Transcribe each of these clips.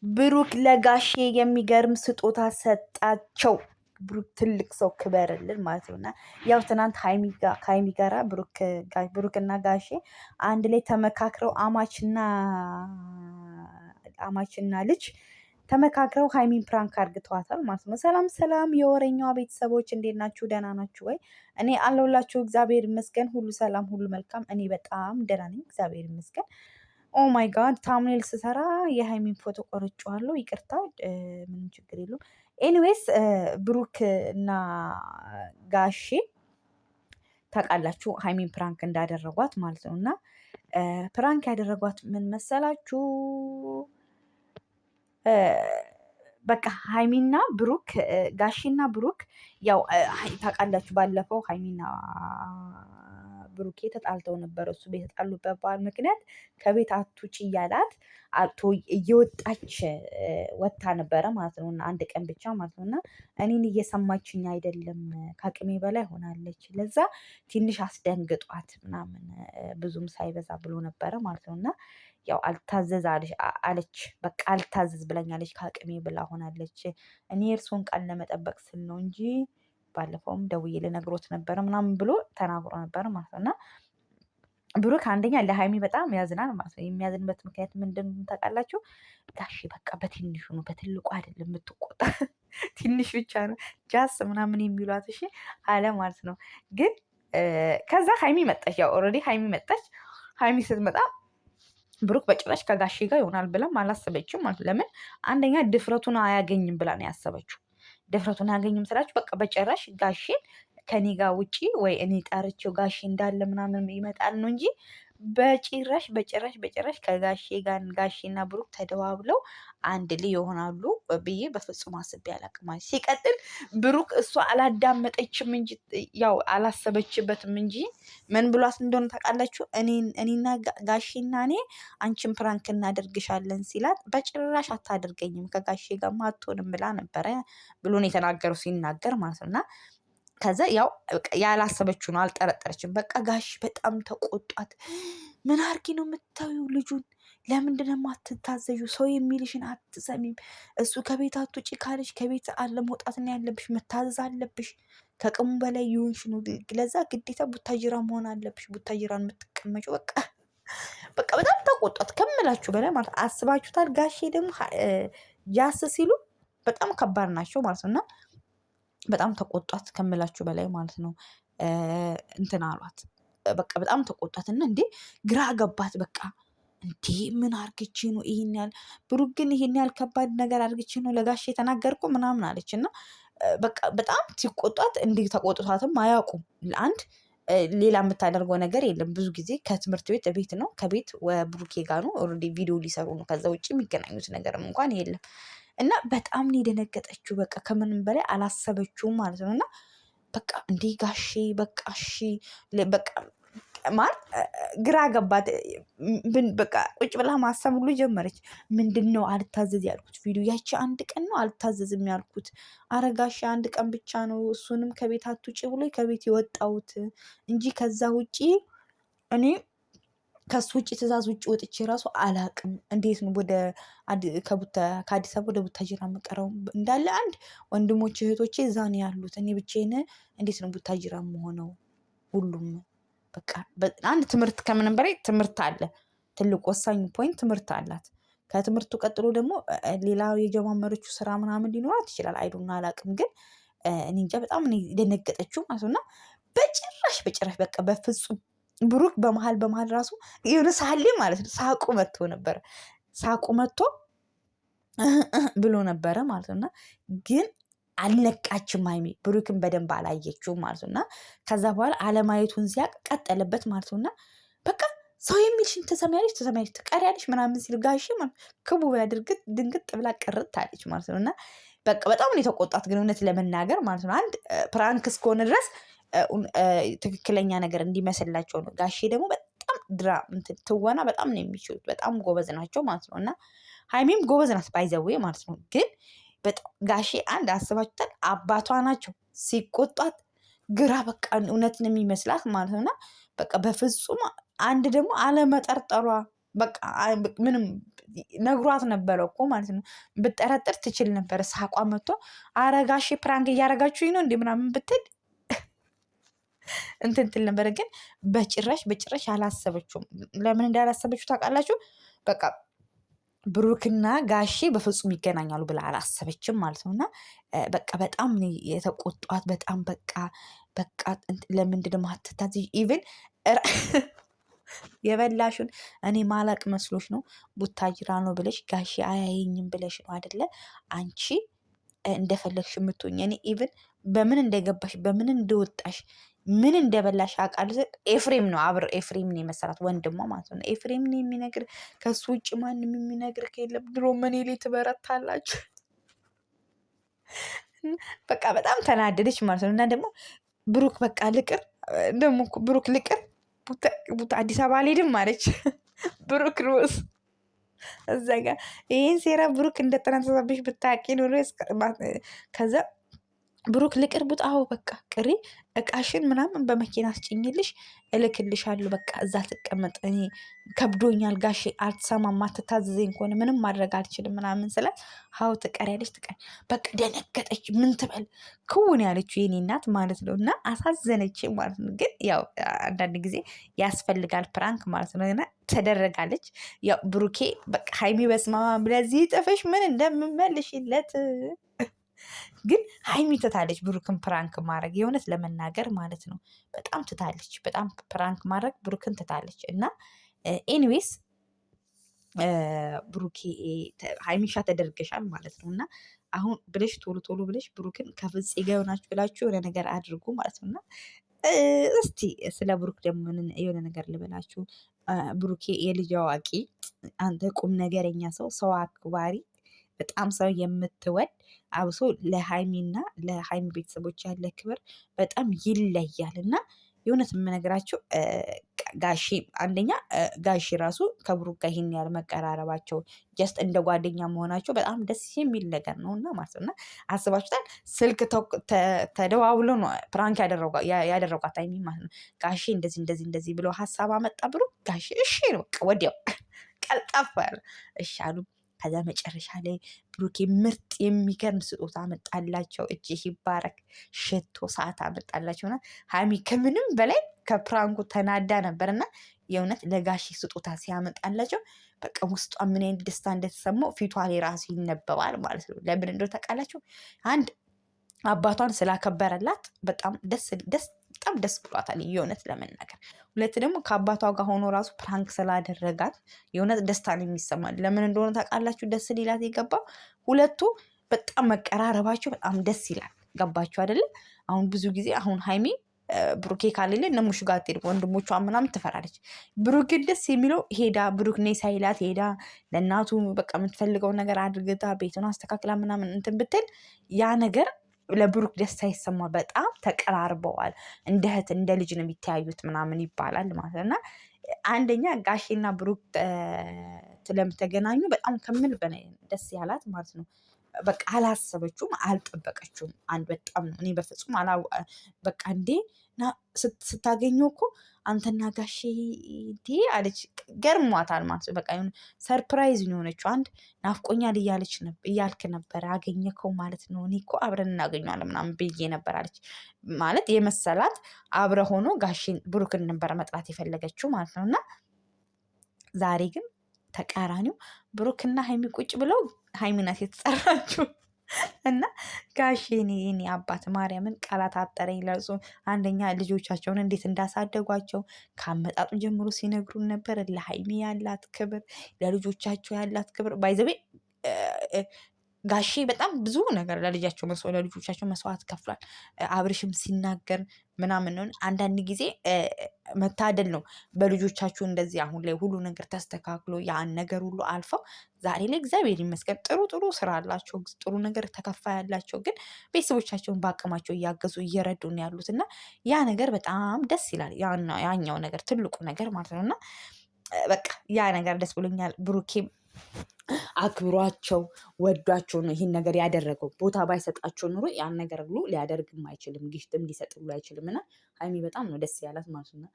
ብሩክ ለጋሼ የሚገርም ስጦታ ሰጣቸው። ብሩክ ትልቅ ሰው ክበርልን ማለት ነውና ያው ትናንት ከሀይሚ ጋራ ብሩክና ጋሼ አንድ ላይ ተመካክረው አማችና ልጅ ተመካክረው ሀይሚን ፕራንክ አርግተዋታል ማለት ነው። ሰላም ሰላም፣ የወሬኛዋ ቤተሰቦች እንዴት ናችሁ? ደህና ናችሁ ወይ? እኔ አለሁላችሁ። እግዚአብሔር ይመስገን፣ ሁሉ ሰላም፣ ሁሉ መልካም። እኔ በጣም ደህና ነኝ፣ እግዚአብሔር ይመስገን። ኦ ማይ ጋድ ታምኔል ስሰራ የሀይሚን ፎቶ ቆርጬዋለሁ። ይቅርታ፣ ምንም ችግር የለውም። ኤኒዌይስ ብሩክ እና ጋሼ ታውቃላችሁ ሀይሚን ፕራንክ እንዳደረጓት ማለት ነው። እና ፕራንክ ያደረጓት ምን መሰላችሁ? በቃ ሀይሚና ብሩክ ጋሼና ብሩክ ያው ታውቃላችሁ፣ ባለፈው ሀይሚና ብሩኬ ተጣልተው ነበር። እሱ ቤት የተጣሉበት በዓል ምክንያት ከቤት አትውጪ እያላት እየወጣች ወጥታ ነበረ ማለት ነው። እና አንድ ቀን ብቻ ማለት ነው። እና እኔን እየሰማችኝ አይደለም፣ ከአቅሜ በላይ ሆናለች፣ ለዛ ትንሽ አስደንግጧት ምናምን ብዙም ሳይበዛ ብሎ ነበረ ማለት ነው። እና ያው አልታዘዝ አለች፣ በቃ አልታዘዝ ብለኛለች፣ ከአቅሜ ብላ ሆናለች። እኔ እርሶን ቃል ለመጠበቅ ስል ነው እንጂ ባለፈውም ደውዬ ልነግሮት ነበረ ምናምን ብሎ ተናግሮ ነበር ማለት ነው። እና ብሩክ አንደኛ ለሀይሚ በጣም ያዝናል ማለት ነው። የሚያዝንበት ምክንያት ምንድን ታውቃላችሁ? ጋሼ በቃ በትንሹ ነው በትልቁ አይደለም የምትቆጣ ትንሽ ብቻ ነው ጃስ ምናምን የሚሏት እሺ አለ ማለት ነው። ግን ከዛ ሀይሚ መጣች። ያው ኦልሬዲ ሀይሚ መጣች። ሀይሚ ስትመጣ ብሩክ በጭራሽ ከጋሼ ጋር ይሆናል ብላም አላሰበችም ማለት ነው። ለምን አንደኛ ድፍረቱን አያገኝም ብላ ነው ያሰበችው። ድፍረቱን አያገኝም ስላችሁ በቃ በጭራሽ ጋሼን ከኔ ጋር ውጪ ወይ እኔ ጠርቼው ጋሼ እንዳለ ምናምን ይመጣል ነው እንጂ በጭራሽ ከጋሼ ጋር ጋሼና ብሩክ ተደዋብለው አንድ ላይ ይሆናሉ ብዬ በፍጹም አስቤ አላቅም። ሲቀጥል ብሩክ እሷ አላዳመጠችም እንጂ ያው አላሰበችበትም እንጂ ምን ብሏት እንደሆነ ታውቃላችሁ? እኔና ጋሼና እኔ አንቺን ፕራንክ እናደርግሻለን ሲላት በጭራሽ አታደርገኝም ከጋሼ ጋር አትሆንም ብላ ነበረ ብሎ ነው የተናገረው ሲናገር ማለት ነው። እና ከዛ ያው ያላሰበችው ነው፣ አልጠረጠረችም። በቃ ጋሽ በጣም ተቆጧት። ምን አርጊ ነው የምታዩ ልጁን? ለምንድን ነው የማትታዘዡ? ሰው የሚልሽን አትሰሚም። እሱ ከቤት አትውጪ ካለሽ ከቤት አለመውጣት ነው ያለብሽ፣ መታዘዝ አለብሽ። ከቅሙ በላይ ይሁንሽ ነው። ለዛ ግዴታ ቡታጅራ መሆን አለብሽ። ቡታጅራን የምትቀመጩ በቃ በጣም ተቆጧት ከምላችሁ በላይ ማለት አስባችሁታል። ጋሼ ደግሞ ጃስ ሲሉ በጣም ከባድ ናቸው ማለት ነው። እና በጣም ተቆጧት ከምላችሁ በላይ ማለት ነው። እንትን አሏት በቃ በጣም ተቆጧት። እና እንዴ ግራ ገባት። በቃ እንዴ ምን አርግቼ ነው ይሄን ያህል ብሩክ ግን ይሄን ያህል ከባድ ነገር አርግቼ ነው ለጋሼ የተናገርኩ ምናምን አለች። እና በቃ በጣም ሲቆጧት እንዲህ ተቆጥቷትም አያውቁም። አንድ ሌላ የምታደርገው ነገር የለም። ብዙ ጊዜ ከትምህርት ቤት ቤት ነው፣ ከቤት ብሩኬ ጋር ነው። ኦልሬዲ ቪዲዮ ሊሰሩ ነው። ከዛ ውጭ የሚገናኙት ነገርም እንኳን የለም። እና በጣም ነው የደነገጠችው። በቃ ከምንም በላይ አላሰበችውም ማለት ነው። እና በቃ እንዴ ጋሼ በቃ እሺ በቃ ማለት ግራ ገባት። በቃ ቁጭ ብላ ማሰብ ሁሉ ጀመረች። ምንድን ነው አልታዘዝ ያልኩት? ቪዲዮ ያቺ አንድ ቀን ነው አልታዘዝም ያልኩት። አረ ጋሼ አንድ ቀን ብቻ ነው፣ እሱንም ከቤት አትውጪ ብሎ ከቤት የወጣሁት እንጂ ከዛ ውጪ እኔ ከሱ ውጭ ትእዛዝ ውጭ ወጥቼ ራሱ አላቅም። እንዴት ነው ከአዲስ አበባ ወደ ቡታጅራ የምቀረው? እንዳለ አንድ ወንድሞች እህቶቼ እዛ ነው ያሉት። እኔ ብቻዬን እንዴት ነው ቡታጅራ የምሆነው? ሁሉም በቃ አንድ ትምህርት፣ ከምንም በላይ ትምህርት አለ። ትልቅ ወሳኝ ፖይንት ትምህርት አላት። ከትምህርቱ ቀጥሎ ደግሞ ሌላ የጀማመረችው ስራ ምናምን ሊኖራት ይችላል። አይዶና አላቅም። ግን እኔ እንጃ በጣም ደነገጠችው ማለት ነው። እና በጭራሽ በቃ በፍጹም ብሩክ በመሀል ራሱ የሆነ ሳሌ ማለት ነው ሳቁ መጥቶ ብሎ ነበረ ማለት ነው። እና ግን አልነቃችም ሀይሚ፣ ብሩክን በደንብ አላየችውም ማለት ነው። እና ከዛ በኋላ አለማየቱን ሲያቅ ቀጠለበት ማለት ነው። እና በቃ ሰው የሚልሽን ትሰሚያለሽ ትቀሪያለሽ ምናምን ሲል ጋሼ ማለት ክቡ ብላ ድንግጥ ብላ ቅርት አለች ማለት ነው። እና በቃ በጣም ነው የተቆጣት ግን እውነት ለመናገር ማለት ነው። አንድ ፕራንክ እስከሆነ ድረስ ትክክለኛ ነገር እንዲመስላቸው ነው። ጋሼ ደግሞ በጣም ትወና በጣም ነው የሚችሉት፣ በጣም ጎበዝ ናቸው ማለት ነው። እና ሀይሚም ጎበዝ ናት ባይዘዌ ማለት ነው። ግን በጣም ጋሼ አንድ አስባችሁታል? አባቷ ናቸው። ሲቆጧት ግራ በቃ እውነትን የሚመስላት ማለት ነው። እና በቃ በፍጹም አንድ ደግሞ አለመጠርጠሯ በቃ ምንም ነግሯት ነበረ እኮ ማለት ነው። ብጠረጥር ትችል ነበረ። ሳቋ መጥቶ አረጋሽ ፕራንክ እያረጋችሁኝ ነው እንዴ ምናምን ብትል እንትን ትል ነበረ። ግን በጭራሽ አላሰበችውም። ለምን እንዳላሰበችው ታውቃላችሁ? በቃ ብሩክና ጋሼ በፍጹም ይገናኛሉ ብላ አላሰበችም ማለት ነው። እና በቃ በጣም የተቆጧት በጣም በቃ ለምንድን ነው የማትታዘዥ? ኢቭን የበላሹን እኔ ማላቅ መስሎች ነው ቡታጅራ ነው ብለሽ ጋሼ አያየኝም ብለሽ ነው አይደለ አንቺ እንደፈለግሽ የምትሆኝ። እኔ ኢቭን በምን እንደገባሽ በምን እንደወጣሽ ምን እንደበላሽ አውቃለሁ። ኤፍሬም ነው ኤፍሬምን የመሰላት ወንድሟ ማለት ነው። ኤፍሬምን የሚነግር ከሱ ውጭ ማንም የሚነግር ከየለም። ድሮ መኔ ላይ ትበረታላችሁ። በቃ በጣም ተናደደች ማለት ነው። እና ደግሞ ብሩክ በቃ ልቅር ደግሞ ብሩክ ልቅር አዲስ አበባ አልሄድም አለች። ብሩክ ሮስ እዛ ጋር ይህን ሴራ ብሩክ እንደተነሳሳብሽ ብታውቂ ኖሮ ከዛ ብሩክ ልቅር ቡጥ አዎ በቃ ቅሪ እቃሽን ምናምን በመኪና አስጭኝልሽ እልክልሻለሁ። በቃ እዛ ትቀመጥ እኔ ከብዶኛል ጋሼ አልትሰማም አትታዘዘኝ ከሆነ ምንም ማድረግ አልችልም ምናምን ስላት ሀው ትቀሪያለሽ በቃ ደነገጠች። ምን ትበል ክውን ያለችው የኔ እናት ማለት ነው። እና አሳዘነች ማለት ነው። ግን ያው አንዳንድ ጊዜ ያስፈልጋል ፕራንክ ማለት ነው። እና ተደረጋለች። ያው ብሩኬ በቃ ሀይሚ በስማማ ለዚህ ጥፍሽ ምን እንደምመልሽለት ግን ሀይሚ ትታለች ብሩክን ፕራንክ ማድረግ የእውነት ለመናገር ማለት ነው። በጣም ትታለች። በጣም ፕራንክ ማድረግ ብሩክን ትታለች። እና ኤኒዌይስ ብሩኬ ሀይሚሻ ተደርገሻል ማለት ነው። እና አሁን ብለሽ ቶሎ ብለሽ ብሩክን ከፍፄ ጋር ሆናችሁ ብላችሁ የሆነ ነገር አድርጉ ማለት ነው። እና እስቲ ስለ ብሩክ ደግሞ የሆነ ነገር ልበላችሁ። ብሩኬ የልጅ አዋቂ፣ አንተ ቁም ነገረኛ ሰው አክባሪ በጣም ሰው የምትወድ አብሶ ለሀይሚና ለሀይሚ ቤተሰቦች ያለ ክብር በጣም ይለያል። እና የእውነት የምነግራቸው ጋሼ አንደኛ ጋሼ ራሱ ከብሩክ ጋር ይሄን ያህል መቀራረባቸው ጀስት እንደ ጓደኛ መሆናቸው በጣም ደስ የሚል ነገር ነው። እና ማለት ነው እና አስባችሁታል? ስልክ ተደዋውሎ ነው ፕራንክ ያደረጓት ሀይሚ ማለት ነው። ጋሼ እንደዚህ ብለው ሀሳብ አመጣ ብሩክ። ጋሼ እሺ ነው በቃ ወዲያው ቀልጣፋ ያለ እሺ አሉ። ከዛ መጨረሻ ላይ ብሩኬ ምርጥ የሚገርም ስጦታ አመጣላቸው። እጅህ ይባረክ ሽቶ ሰዓት አመጣላቸውና ሀይሚ ከምንም በላይ ከፕራንኩ ተናዳ ነበርና የእውነት ለጋሺ ስጦታ ሲያመጣላቸው በቃ ውስጧ ምን አይነት ደስታ እንደተሰማው ፊቷ ላይ ራሱ ይነበባል ማለት ነው። ለምን እንደው ታውቃላችሁ? አንድ አባቷን ስላከበረላት በጣም ደስ ብሏታል የእውነት ለመናገር። ሁለት ደግሞ ከአባቷ ጋር ሆኖ ራሱ ፕራንክ ስላደረጋት የእውነት ደስታ ነው የሚሰማል። ለምን እንደሆነ ታውቃላችሁ? ደስ ሊላት የገባው ሁለቱ በጣም መቀራረባቸው በጣም ደስ ይላል። ገባችሁ አይደለ? አሁን ብዙ ጊዜ አሁን ሀይሚ ብሩኬ ካሌለ እነሙሽ ጋር ትሄድ ወንድሞቿ ምናምን ትፈራለች። ብሩክን ደስ የሚለው ሄዳ ብሩክ ነይ ሳይላት ሄዳ ለእናቱ በቃ የምትፈልገው ነገር አድርግታ ቤቱን አስተካክላ ምናምን እንትን ብትል ያ ነገር ለብሩክ ደስታ ይሰማ። በጣም ተቀራርበዋል። እንደ እህት እንደ ልጅ ነው የሚተያዩት ምናምን ይባላል ማለት እና አንደኛ ጋሼና ብሩክ ስለምተገናኙ በጣም ከምን በላይ ደስ ያላት ማለት ነው። በቃ አላሰበችውም፣ አልጠበቀችውም። አንድ በጣም ነው እኔ በፍጹም በቃ እንዴ ስታገኘው እኮ አንተና ጋሼ እንዴ አለች። ገርሟታል ማለት በቃ ሰርፕራይዝ ነው የሆነችው። አንድ ናፍቆኛል እያልክ ነበር አገኘከው ማለት ነው። እኔ እኮ አብረን እናገኘዋለን ምናምን ብዬ ነበር አለች። ማለት የመሰላት አብረ ሆኖ ጋሼን ብሩክን ነበር መጥራት የፈለገችው ማለት ነው። እና ዛሬ ግን ተቃራኒው ብሩክና ሀይሚ ቁጭ ብለው ሀይሚ ናት የተጠራችው። እና ጋሼ የኔ አባት ማርያምን ቃላት አጠረኝ ለእርሱ። አንደኛ ልጆቻቸውን እንዴት እንዳሳደጓቸው ከአመጣጡ ጀምሮ ሲነግሩን ነበር። ለሀይሚ ያላት ክብር፣ ለልጆቻቸው ያላት ክብር ባይዘቤ ጋሼ በጣም ብዙ ነገር ለልጆቻቸው መስዋዕት ከፍሏል። አብርሽም ሲናገር ምናምን ነው። አንዳንድ ጊዜ መታደል ነው በልጆቻችሁ እንደዚህ አሁን ላይ ሁሉ ነገር ተስተካክሎ ያን ነገር ሁሉ አልፈው ዛሬ ላይ እግዚአብሔር ይመስገን ጥሩ ስራ አላቸው፣ ጥሩ ነገር ተከፋይ ያላቸው፣ ግን ቤተሰቦቻቸውን በአቅማቸው እያገዙ እየረዱ ነው ያሉት እና ያ ነገር በጣም ደስ ይላል። ያኛው ነገር ትልቁ ነገር ማለት ነው እና በቃ ያ ነገር ደስ ብሎኛል። ብሩኬም አክብሯቸው ወዷቸው ነው ይህን ነገር ያደረገው። ቦታ ባይሰጣቸው ኑሮ ያን ነገር ብሎ ሊያደርግም አይችልም፣ ጊፍትም ሊሰጥ ብሎ አይችልም። እና ሀይሚ በጣም ነው ደስ ያላት ማለት ነው።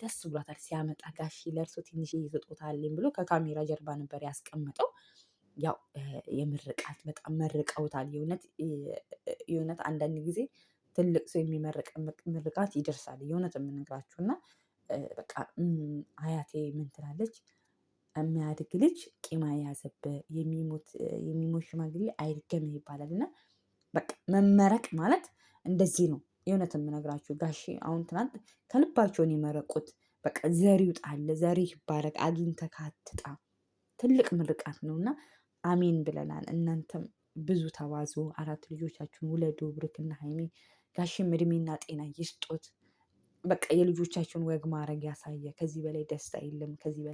ደስ ብሏታል ሲያመጣ ጋሼ ለእርሶ ትንሽዬ ስጦታ አለኝ ብሎ ከካሜራ ጀርባ ነበር ያስቀመጠው። ያው የምርቃት በጣም መርቀውታል። የእውነት አንዳንድ ጊዜ ትልቅ ሰው የሚመርቅ ምርቃት ይደርሳል። የእውነት የምነግራችሁ እና በቃ አያቴ ምን ትላለች? የሚያድግ ልጅ ቂም አያዘብህ የሚሞት ሽማግሌ አይድገምህ ይባላል። እና በቃ መመረቅ ማለት እንደዚህ ነው። የእውነት የምነግራችሁ ጋሼ አሁን ትናንት ከልባቸው ነው የመረቁት። በቃ ዘር ይውጣልህ ዘርህ ይባረክ አግኝተህ አትጣ። ትልቅ ምርቃት ነው እና አሜን ብለናል። እናንተም ብዙ ተባዙ 4 ልጆቻችሁን ውለዱ ብሩክና ሀይሚ። ጋሼም እድሜና ጤና ይስጦት። በቃ የልጆቻችሁን ወግ ማድረግ ያሳየ። ከዚህ በላይ ደስታ የለም። ከዚህ በላይ